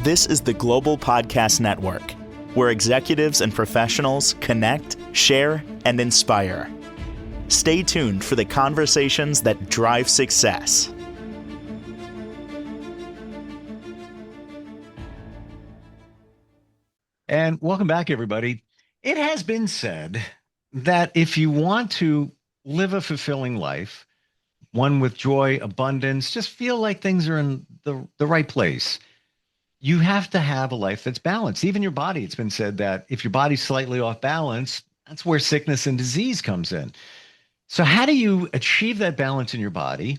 This is the Global Podcast Network, where executives and professionals connect, share, and inspire. Stay tuned for the conversations that drive success. And welcome back, everybody. It has been said that if you want to live a fulfilling life, one with joy, abundance, just feel like things are in the right place, you have to have a life that's balanced. Even your body, it's been said that if your body's slightly off balance, that's where sickness and disease comes in. So how do you achieve that balance in your body?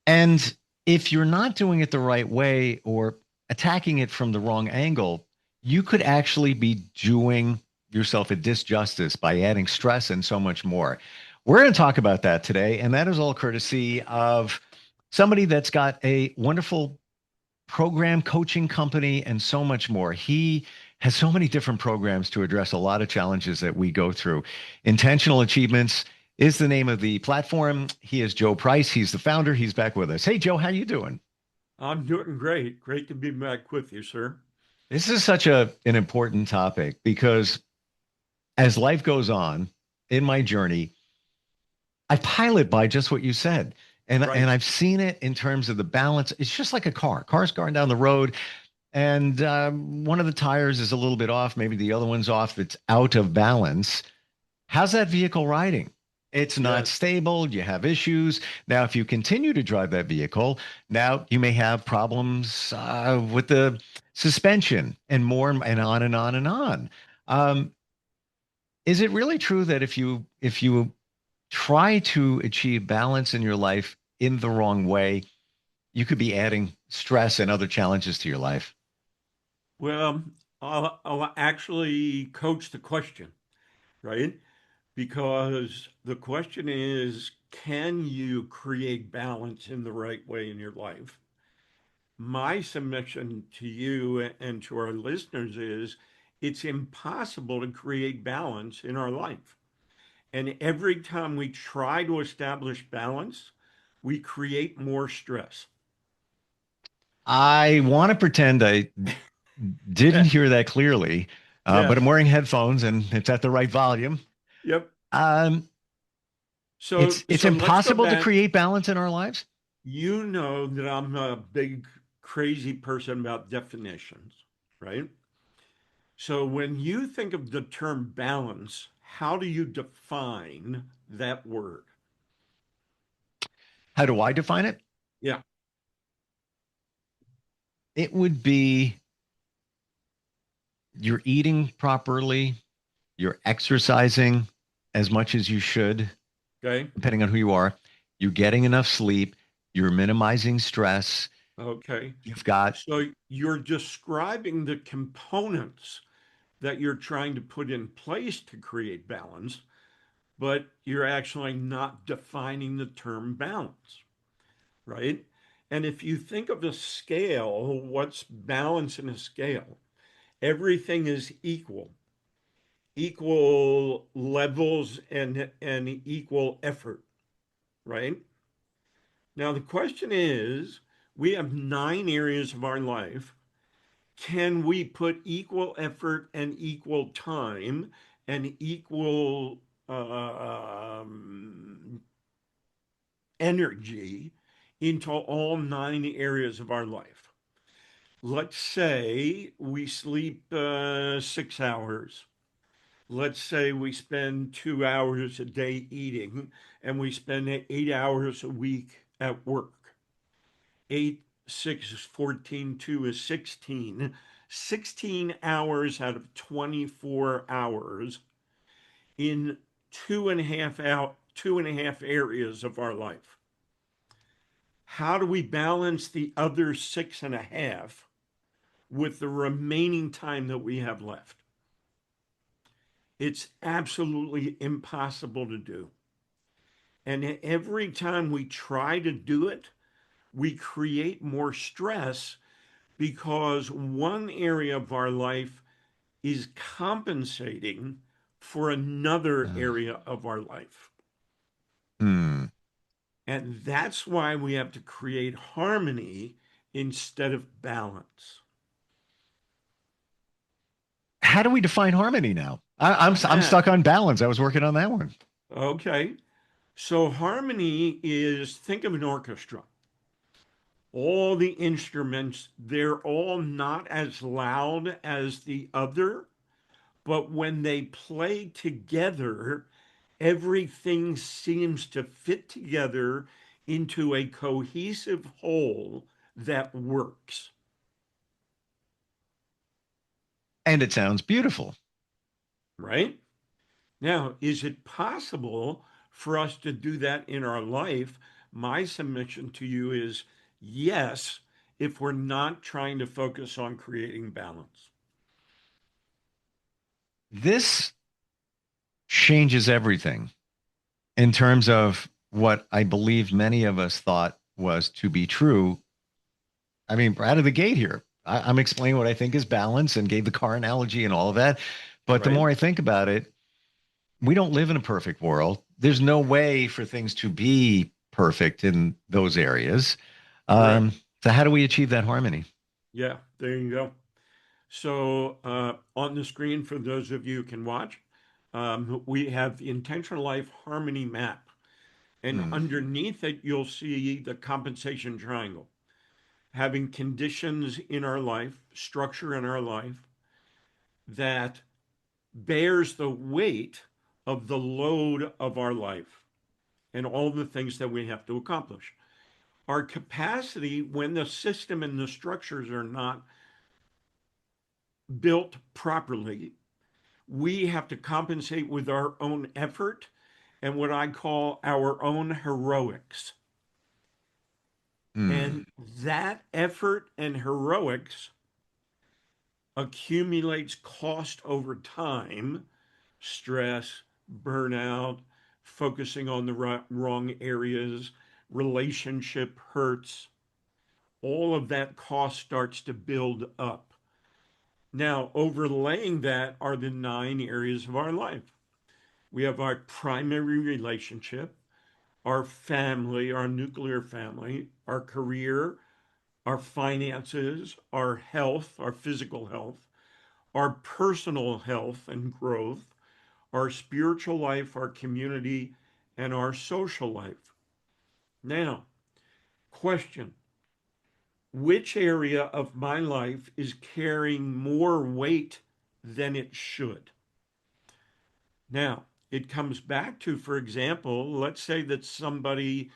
And if you're not doing it the right way or attacking it from the wrong angle, you could actually be doing yourself a disjustice by adding stress and so much more. We're going to talk about that today, and that is all courtesy of somebody that's got a wonderful program coaching company and so much more. He has so many different programs to address a lot of challenges that we go through. Intentional Achievements is the name of the platform. He is Joe Price. He's the founder. He's back with us. Hey, Joe, how you doing? I'm doing great. Great to be back with you, sir. This is such an important topic because as life goes on in my journey, I pilot by just what you said. And, Right. and I've seen it in terms of the balance. It's just like a car. Car's going down the road, and one of the tires is a little bit off. Maybe the other one's off. It's out of balance. How's that vehicle riding? It's not Yes. stable. You have issues. Now, if you continue to drive that vehicle, now you may have problems with the suspension and more and on and on and on. Um, is it really true that if you try to achieve balance in your life in the wrong way, you could be adding stress and other challenges to your life? Well, I'll actually coach the question, right? Because the question is, can you create balance in the right way in your life? My submission to you and to our listeners is it's impossible to create balance in our life. And every time we try to establish balance, we create more stress. I want to pretend I didn't hear that clearly, but I'm Yes. wearing headphones and it's at the right volume. Yep. Um, So it's so let's go impossible to back. create balance in our lives. You know that I'm a big crazy person about definitions, right? So when you think of the term balance, how do you define that word? How do I define it? Yeah. It would be you're eating properly, you're exercising as much as you should, Okay. depending on who you are, you're getting enough sleep, you're minimizing stress, Okay. you've got, So you're describing the components that you're trying to put in place to create balance, but you're actually not defining the term balance, right? And if you think of a scale, what's balance in a scale? Everything is equal, equal levels and equal effort, right? Now the question is, we have 9 areas of our life. Can we put equal effort and equal time and equal energy into all 9 areas of our life? Let's say we sleep 6 hours. Let's say we spend 2 hours a day eating and we spend 8 hours a week at work. 8, 6 is 14, 2 is 16. 16 hours out of 24 hours in 2.5 areas of our life. How do we balance the other 6.5 with the remaining time that we have left? It's absolutely impossible to do. And every time we try to do it, we create more stress because one area of our life is compensating for another uh, area of our life. hmm, And that's why we have to create harmony instead of balance. How do we define harmony now? I'm Ah, stuck on balance. I was working on that one. okay. So harmony is, think of an orchestra. All the instruments, they're all not as loud as the other, but when they play together, everything seems to fit together into a cohesive whole that works, And it sounds beautiful. right? Now, is it possible for us to do that in our life? My submission to you is yes, if we're not trying to focus on creating balance. This changes everything in terms of what I believe many of us thought was to be true. I mean, out of the gate here, I'm explaining what I think is balance and gave the car analogy and all of that. But the Right? more I think about it, we don't live in a perfect world. There's no way for things to be perfect in those areas. Correct. So how do we achieve that harmony? Yeah, there you go. So on the screen, for those of you who can watch, we have the Intentional Life Harmony Map. And Hmm. underneath it, you'll see the compensation triangle, having conditions in our life, structure in our life that bears the weight of the load of our life and all the things that we have to accomplish. Our capacity, when the system and the structures are not built properly, we have to compensate with our own effort and what I call our own heroics. Hmm. And that effort and heroics accumulates cost over time, stress, burnout, focusing on the wrong areas, relationship hurts. All of that cost starts to build up. Now, overlaying that are the 9 areas of our life. We have our primary relationship, our family, our nuclear family, our career, our finances, our health, our physical health, our personal health and growth, our spiritual life, our community, and our social life. Now, question: which area of my life is carrying more weight than it should? Now, it comes back to, for example, let's say that somebody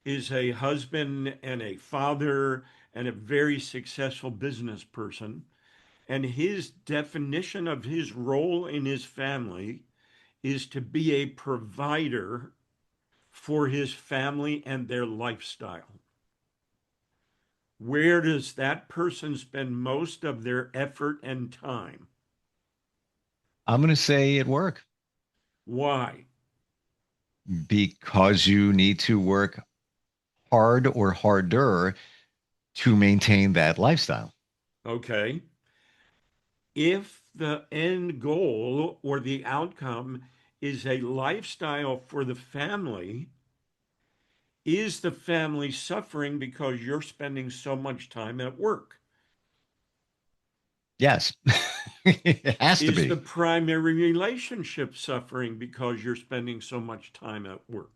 is a husband and a father and a very successful business person, and his definition of his role in his family is to be a provider for his family and their lifestyle. Where does that person spend most of their effort and time? I'm going to say at work Why? because you need to work hard or harder to maintain that lifestyle. Okay. If the end goal or the outcome is a lifestyle for the family, is the family suffering because you're spending so much time at work? Yes, it has to Is the be primary relationship suffering because you're spending so much time at work?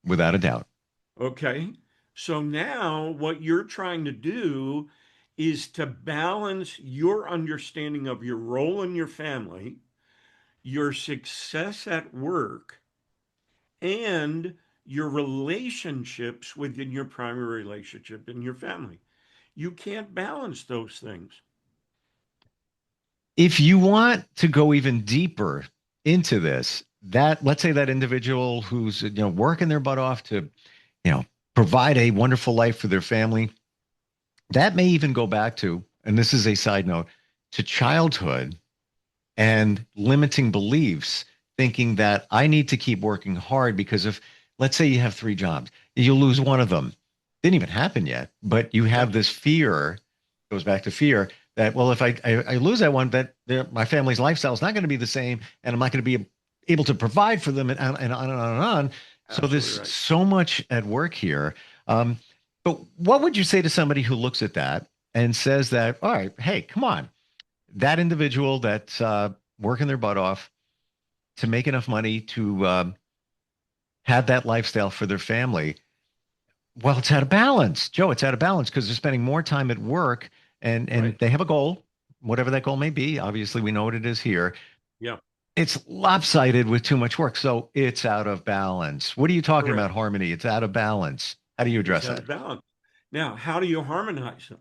without a doubt. Okay. So now what you're trying to do is to balance your understanding of your role in your family, your success at work, and your relationships within your primary relationship and your family. You can't balance those things. If you want to go even deeper into this, that let's say that individual who's working their butt off to you know provide a wonderful life for their family, that may even go back to, and this is a side note, to childhood and limiting beliefs, thinking that I need to keep working hard because if, let's say you have 3 jobs, you'll lose one of them. Didn't even happen yet, but you Yeah, have this fear, goes back to fear that, well, if I lose that one, that my family's lifestyle is not going to be the same and I'm not going to be able to provide for them and on and on and on. So absolutely there's right. so much at work here. Um, But what would you say to somebody who looks at that and says that, all right, hey, come on, that individual that's working their butt off to make enough money to have that lifestyle for their family. Well, it's out of balance, Joe. It's out of balance because they're spending more time at work and Right. they have a goal, whatever that goal may be. Obviously, we know what it is here. Yeah. It's lopsided with too much work, so it's out of balance. What are you talking Correct. about, harmony? It's out of balance. How do you It's address out that? of balance. Now, how do you harmonize them?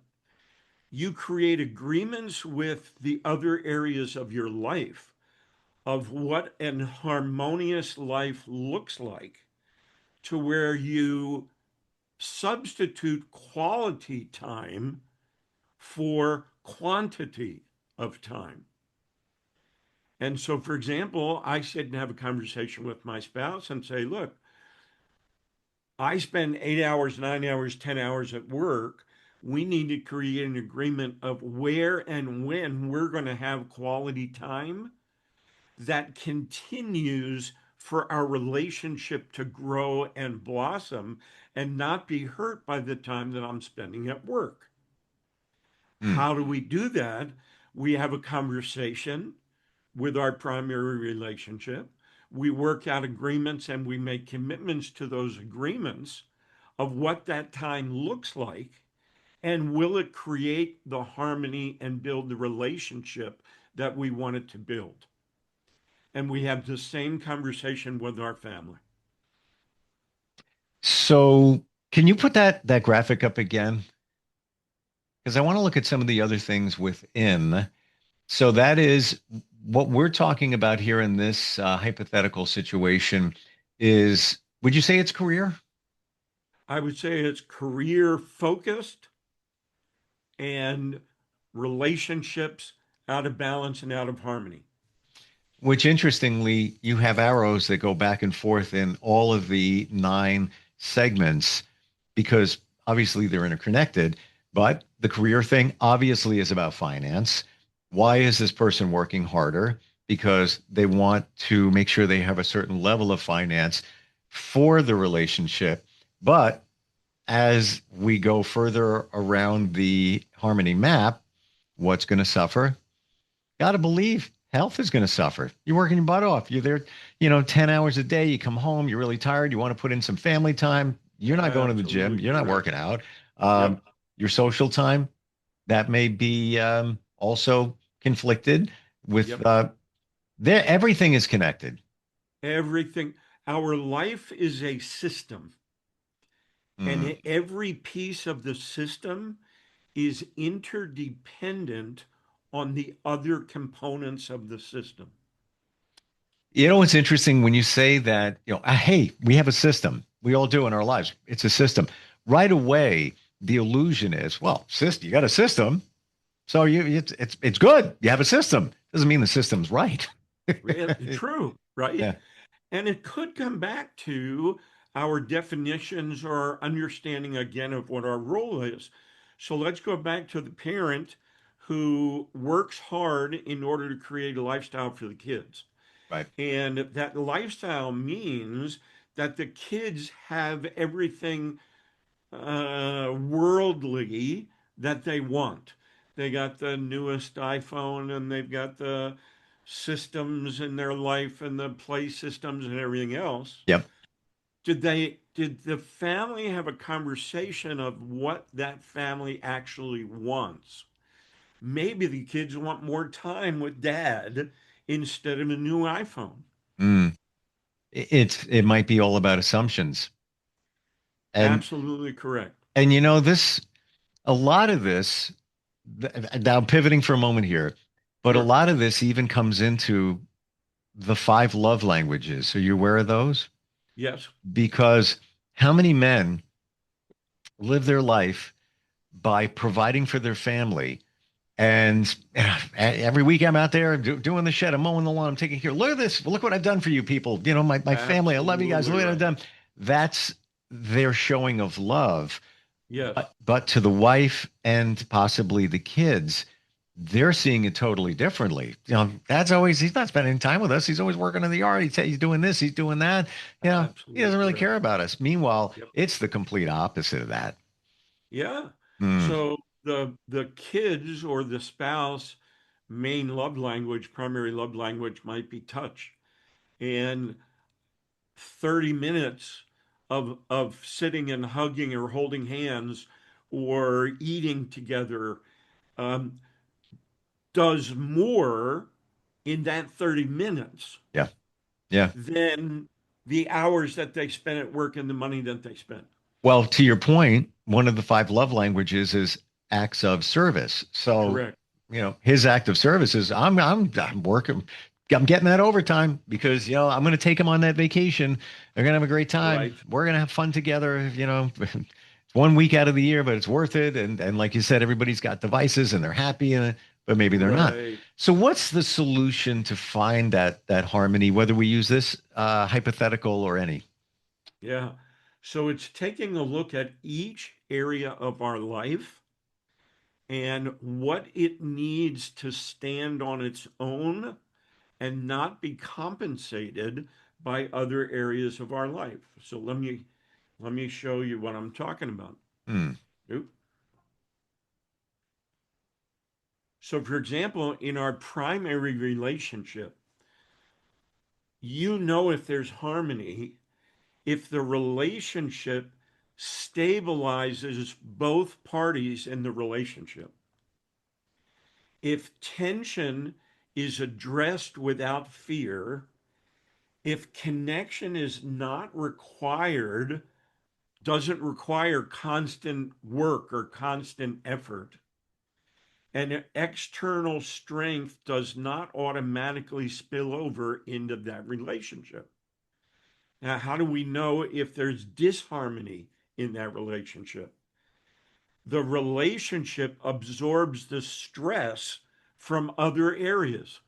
You create agreements with the other areas of your life of what an harmonious life looks like, to where you substitute quality time for quantity of time. And so, for example, I sit and have a conversation with my spouse and say, look, I spend 8 hours, 9 hours, 10 hours at work. We need to create an agreement of where and when we're going to have quality time that continues for our relationship to grow and blossom and not be hurt by the time that I'm spending at work. Hmm. How do we do that? We have a conversation with our primary relationship. We work out agreements and we make commitments to those agreements of what that time looks like. And will it create the harmony and build the relationship that we want it to build? And we have the same conversation with our family. So, can you put that graphic up again? Because I want to look at some of the other things within. So that is what we're talking about here in this hypothetical situation is, would you say it's career? I would say it's career focused and relationships out of balance and out of harmony. Which interestingly, you have arrows that go back and forth in all of the 9 segments because obviously they're interconnected. But the career thing obviously is about finance. Why is this person working harder? Because they want to make sure they have a certain level of finance for the relationship. But as we go further around the harmony map, what's going to suffer? Got to believe health is going to suffer. You're working your butt off. You're there, 10 hours a day. You come home, you're really tired. You want to put in some family time. You're not going to the gym. Absolutely You're not correct. working out. Yep. Your social time, that may be also conflicted with Yep. everything is connected. Everything. Our life is a system, Mm. and every piece of the system is interdependent on the other components of the system. You know what's interesting when you say that, hey, we have a system. We all do in our lives. It's a system. Right away, the illusion is, well, system, you got a system. So it's good. You have a system. Doesn't mean the system's right. True, right? Yeah. And it could come back to our definitions or understanding again of what our role is. So let's go back to the parent who works hard in order to create a lifestyle for the kids. Right. And that lifestyle means that the kids have everything worldly that they want. They got the newest iPhone and they've got the systems in their life and the play systems and everything else. Yep. Did the family have a conversation of what that family actually wants? Maybe the kids want more time with dad instead of a new iPhone. Mm. It might be all about assumptions. And Absolutely correct. and this a lot of this now pivoting for a moment here, but a Sure. lot of this even comes into the 5 love languages. Are you aware of those? Yes. Because how many men live their life by providing for their family? And every week I'm out there doing the shed, I'm mowing the lawn, I'm taking care. Look at this. Look what I've done for you people. My family. I love you guys. Look Absolutely what I've right. done. That's their showing of love. Yes. But to the wife and possibly the kids, they're seeing it totally differently. He's not spending time with us. He's always working in the yard. He's doing this, he's doing that. He Absolutely doesn't really correct. care about us. Meanwhile, Yep. it's the complete opposite of that. Yeah. Mm, So the kids or the spouse main love language, primary love language might be touch. And 30 minutes of sitting and hugging or holding hands or eating together um, does more in that 30 minutes yeah. Yeah. than the hours that they spend at work and the money that they spend. Well, to your point, one of the five love languages is acts of service. So, Correct. his act of service is I'm working, I'm getting that overtime because, I'm going to take him on that vacation. They're going to have a great time. Right. We're going to have fun together, It's 1 week out of the year, but it's worth it. And like you said, everybody's got devices and they're happy in it, but maybe they're not. Right. So what's the solution to find that harmony, whether we use this hypothetical or any? Yeah. So it's taking a look at each area of our life and what it needs to stand on its own and not be compensated by other areas of our life. So let me show you what I'm talking about. Hmm. Oop. So for example, in our primary relationship, if there's harmony, if the relationship stabilizes both parties in the relationship. If tension is addressed without fear, if connection is not required, doesn't require constant work or constant effort, and external strength does not automatically spill over into that relationship. Now, how do we know if there's disharmony in that relationship? The relationship absorbs the stress from other areas.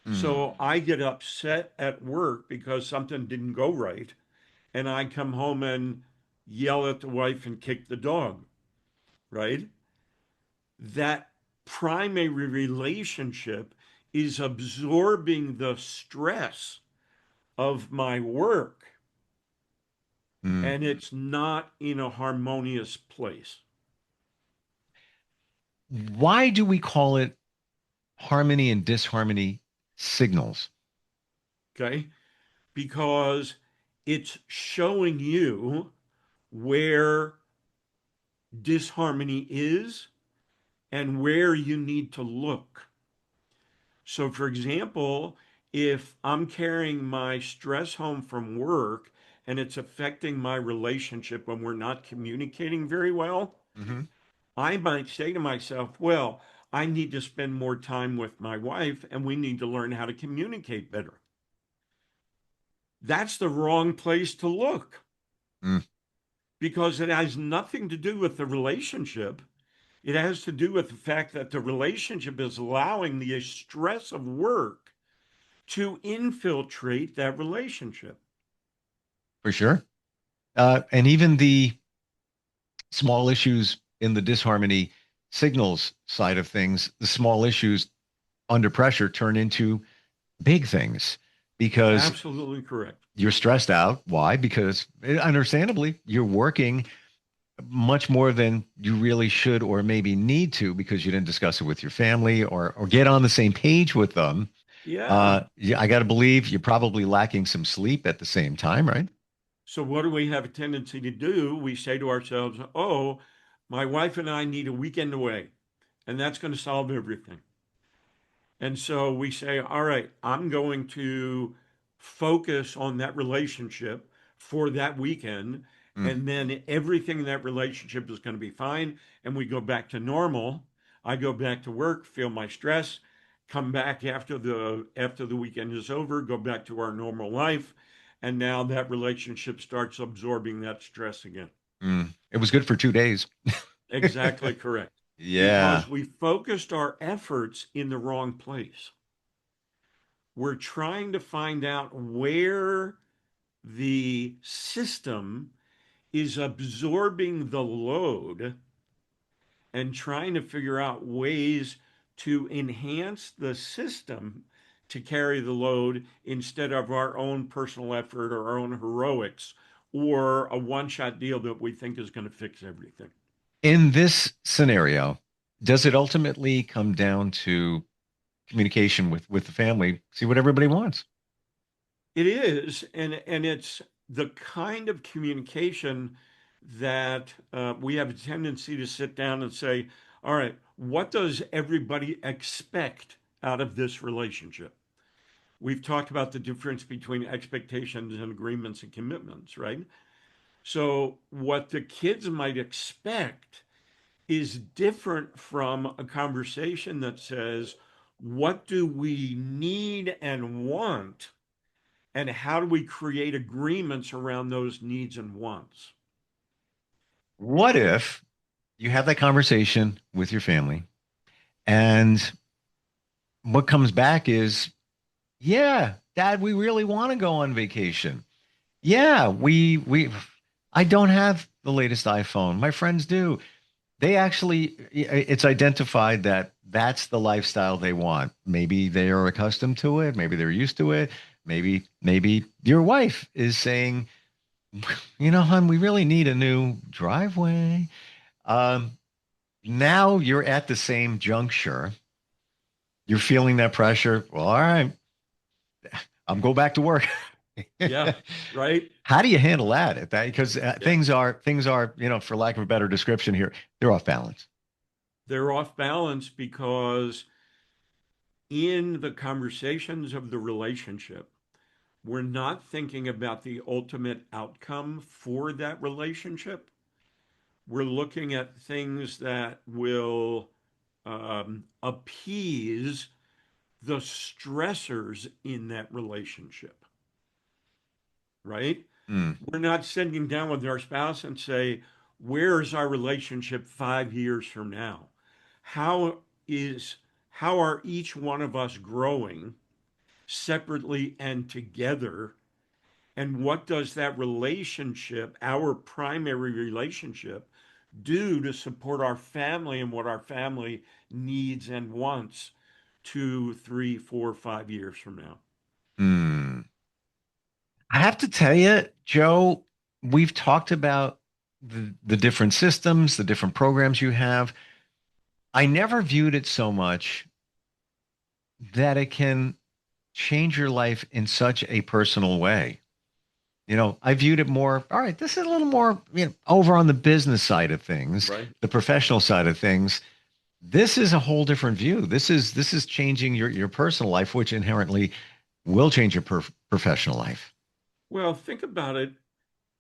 Hmm. So I get upset at work because something didn't go right, and I come home and yell at the wife and kick the dog, right? That primary relationship is absorbing the stress of my work, Hmm. and it's not in a harmonious place. Why do we call it harmony and disharmony signals? Okay. Because it's showing you where disharmony is and where you need to look. So, for example, if I'm carrying my stress home from work and it's affecting my relationship when we're not communicating very well, Hmm. I might say to myself, well, I need to spend more time with my wife and we need to learn how to communicate better. That's the wrong place to look Mm. because it has nothing to do with the relationship. It has to do with the fact that the relationship is allowing the stress of work to infiltrate that relationship. For sure. And even the small issues in the disharmony signals side of things, the small issues under pressure turn into big things because Absolutely correct. you're stressed out. Why? Because understandably, you're working much more than you really should or maybe need to because you didn't discuss it with your family or get on the same page with them. Yeah. Yeah, I got to believe you're probably lacking some sleep at the same time, right? So, what do we have a tendency to do? We say to ourselves, oh, my wife and I need a weekend away, and that's going to solve everything. And so we say, all right, I'm going to focus on that relationship for that weekend. Mm. And then everything in that relationship is going to be fine. And we go back to normal. I go back to work, feel my stress, come back after the weekend is over, go back to our normal life. And now that relationship starts absorbing that stress again. Mm. It was good for 2 days. Exactly correct. Yeah. Because we focused our efforts in the wrong place. We're trying to find out where the system is absorbing the load and trying to figure out ways to enhance the system to carry the load instead of our own personal effort or our own heroics or a one shot deal that we think is going to fix everything. In this scenario, does it ultimately come down to communication with the family, see what everybody wants? It is, and it's the kind of communication that we have a tendency to sit down and say, all right, what does everybody expect out of this relationship? We've talked about the difference between expectations and agreements and commitments, right? So, what the kids might expect is different from a conversation that says, what do we need and want? And how do we create agreements around those needs and wants? What if you have that conversation with your family and what comes back is, yeah, Dad, we really want to go on vacation. Yeah, I don't have the latest iPhone. My friends do. They actually, it's identified that that's the lifestyle they want. Maybe they are accustomed to it. Maybe they're used to it. Maybe your wife is saying, hon, we really need a new driveway. Um, Now you're at the same juncture. You're feeling that pressure. Well, all right, I'm go back to work. Yeah, right. How do you handle that at that? Because Yeah. things are, for lack of a better description here, they're off balance. They're off balance because in the conversations of the relationship, we're not thinking about the ultimate outcome for that relationship. We're looking at things that will appease the stressors in that relationship, right? Mm, We're not sitting down with our spouse and say, where's our relationship 5 years from now? How is how are each one of us growing separately and together? And what does that relationship, our primary relationship, do to support our family and what our family needs and wants 2, 3, 4, 5 years from now? mm. I have to tell you, Joe, we've talked about the different systems, the different programs you have. I never viewed it so much that it can change your life in such a personal way. I viewed it more, all right, this is a little more, over on the business side of things, Right. the professional side of things. This is a whole different view. This is changing your personal life, which inherently will change your professional life. Well, think about it.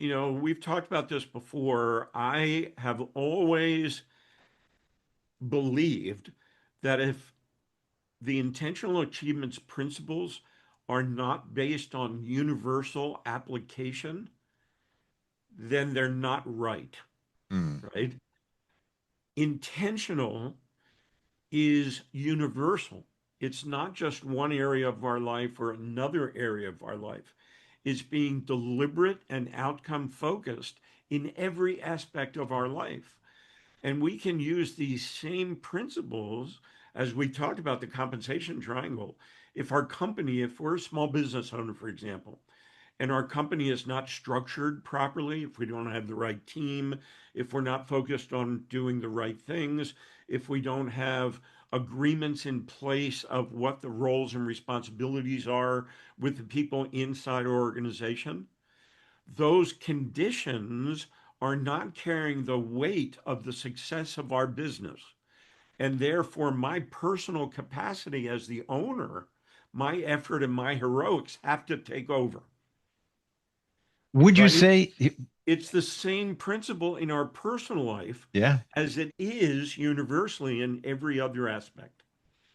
We've talked about this before. I have always believed that if the intentional achievements principles are not based on universal application, then they're not right, Mm, right? Intentional is universal. It's not just one area of our life or another area of our life. It's being deliberate and outcome focused in every aspect of our life. And we can use these same principles as we talked about the compensation triangle. If we're a small business owner, for example, and our company is not structured properly, if we don't have the right team, if we're not focused on doing the right things, if we don't have agreements in place of what the roles and responsibilities are with the people inside our organization, those conditions are not carrying the weight of the success of our business. And therefore, my personal capacity as the owner, my effort and my heroics have to take over, would you right? say, It's the same principle in our personal life yeah, as it is universally in every other aspect.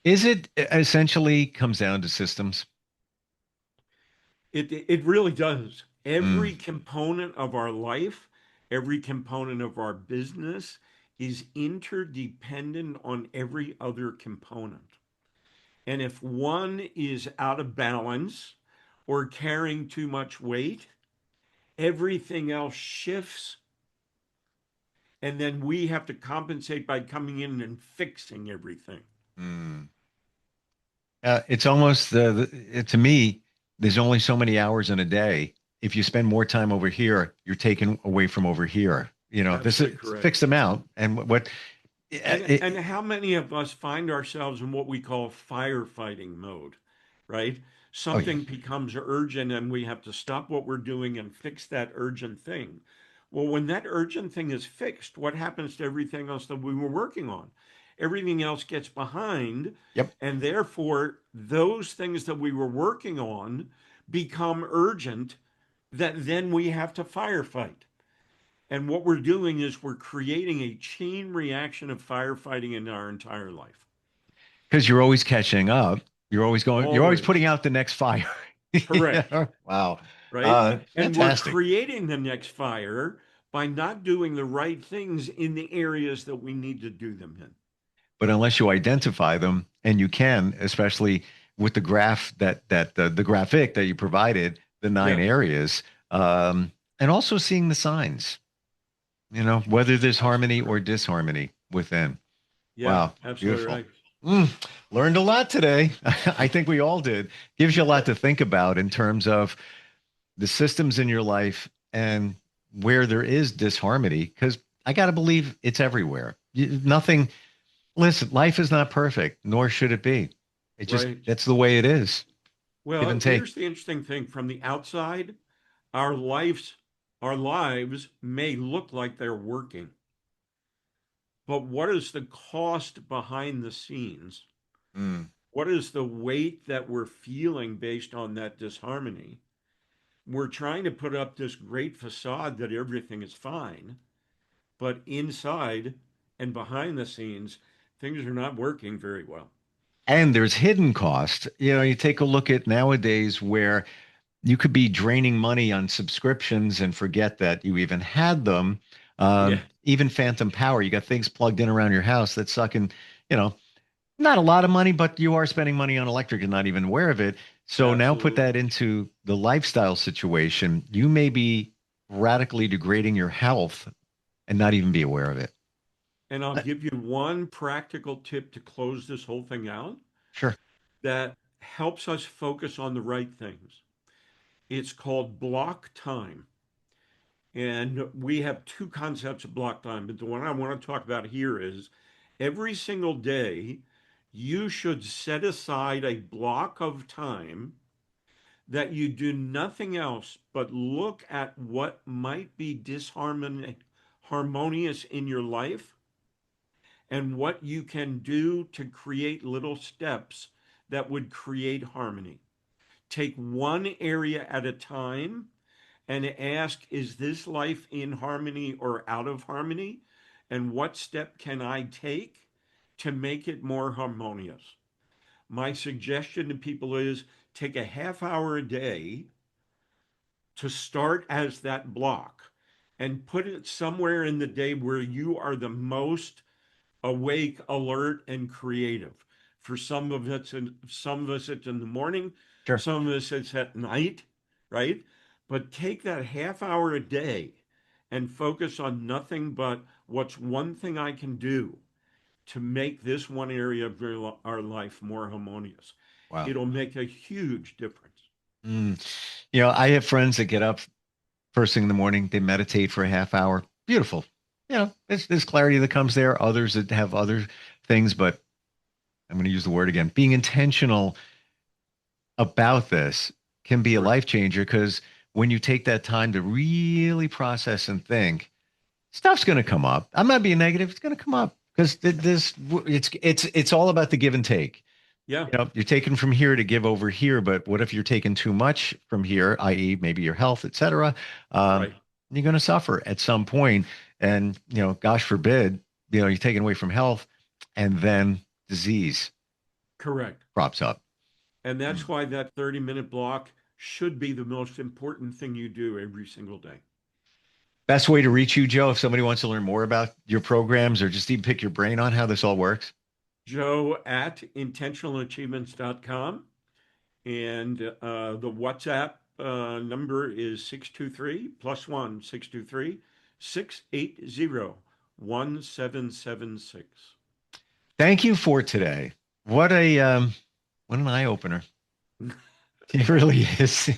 is it essentially comes down to systems? It really does. Mm, Every component of our life, every component of our business is interdependent on every other component. And if one is out of balance or carrying too much weight, everything else shifts. And then we have to compensate by coming in and fixing everything. mm. It's almost to me, there's only so many hours in a day. If you spend more time over here, you're taken away from over here. this is Absolutely correct. fix them out. And And how many of us find ourselves in what we call firefighting mode, right? oh yeah, Something becomes urgent and we have to stop what we're doing and fix that urgent thing. Well, when that urgent thing is fixed, what happens to everything else that we were working on? Everything else gets behind, yep. and therefore those things that we were working on become urgent that then we have to firefight. And what we're doing is we're creating a chain reaction of firefighting in our entire life. Because you're always catching up. You're always Always. putting out the next fire. Correct. Wow. Right. And we're Fantastic. creating the next fire by not doing the right things in the areas that we need to do them in. But unless you identify them, and you can, especially with the graph the graphic that you provided, the 9 areas, and also seeing the signs, whether there's harmony Absolutely. or disharmony within. Yeah, Wow, absolutely beautiful. right. Mm, learned a lot today. I think we all did. Gives you a lot to think about in terms of the systems in your life and where there is disharmony, because I got to believe it's everywhere. Nothing, listen, life is not perfect, nor should it be. Right. That's the way it is. Give Well, and take. here's the interesting thing from the outside, our lives, our lives may look like they're working, but what is the cost behind the scenes? Mm. What is the weight that we're feeling based on that disharmony? We're trying to put up this great facade that everything is fine, but inside and behind the scenes, things are not working very well. And there's hidden cost. You take a look at nowadays where you could be draining money on subscriptions and forget that you even had them. Yeah, Even phantom power, you got things plugged in around your house that's sucking, you know, not a lot of money, but you are spending money on electric and not even aware of it. So now put that absolutely. into the lifestyle situation. You may be radically degrading your health and not even be aware of it. And I'll Uh, give you one practical tip to close this whole thing out Sure. that helps us focus on the right things. It's called block time. And we have two concepts of block time, but the one I want to talk about here is every single day, you should set aside a block of time that you do nothing else but look at what might be harmonious in your life and what you can do to create little steps that would create harmony. Take one area at a time and ask, is this life in harmony or out of harmony? And what step can I take to make it more harmonious? My suggestion to people is take a half hour a day to start as that block and put it somewhere in the day where you are the most awake, alert, and creative. For some of us it's in the morning, Sure. some of us it's at night, right? But take that half hour a day and focus on nothing but what's one thing I can do to make this one area of our life more harmonious. Wow. It'll make a huge difference. Mm. I have friends that get up first thing in the morning, they meditate for a half hour. Beautiful. There's clarity that comes there. Others that have other things, but I'm going to use the word again. Being intentional about this can be a Correct. life changer, because when you take that time to really process and think, stuff's going to come up. I'm not being negative. It's going to come up because it's all about the give and take. Yeah, You're taking from here to give over here, but what if you're taking too much from here, i.e., maybe your health, et cetera? right. You're going to suffer at some point, and gosh forbid, you're taken away from health, and then disease Correct. crops up. And Mm. that's why that 30-minute block should be the most important thing you do every single day. Best way to reach you, Joe, if somebody wants to learn more about your programs or just even pick your brain on how this all works. Joe at intentionalachievements.com. And the WhatsApp number is 623 plus 1 623 680 1776. Thank you for today. What an eye opener. It really is.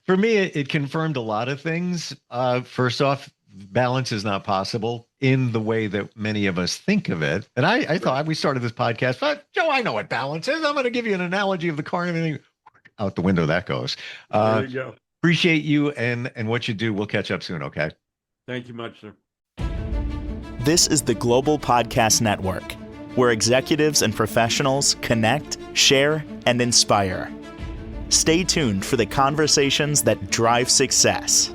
For me, it confirmed a lot of things. First off, balance is not possible in the way that many of us think of it. And I thought we started this podcast, but Joe, I know what balance is. I'm going to give you an analogy of the car and everything. Out the window that goes. There you go. Appreciate you and what you do. We'll catch up soon, okay? Thank you much, sir. This is the Global Podcast Network, where executives and professionals connect, share, and inspire. Stay tuned for the conversations that drive success.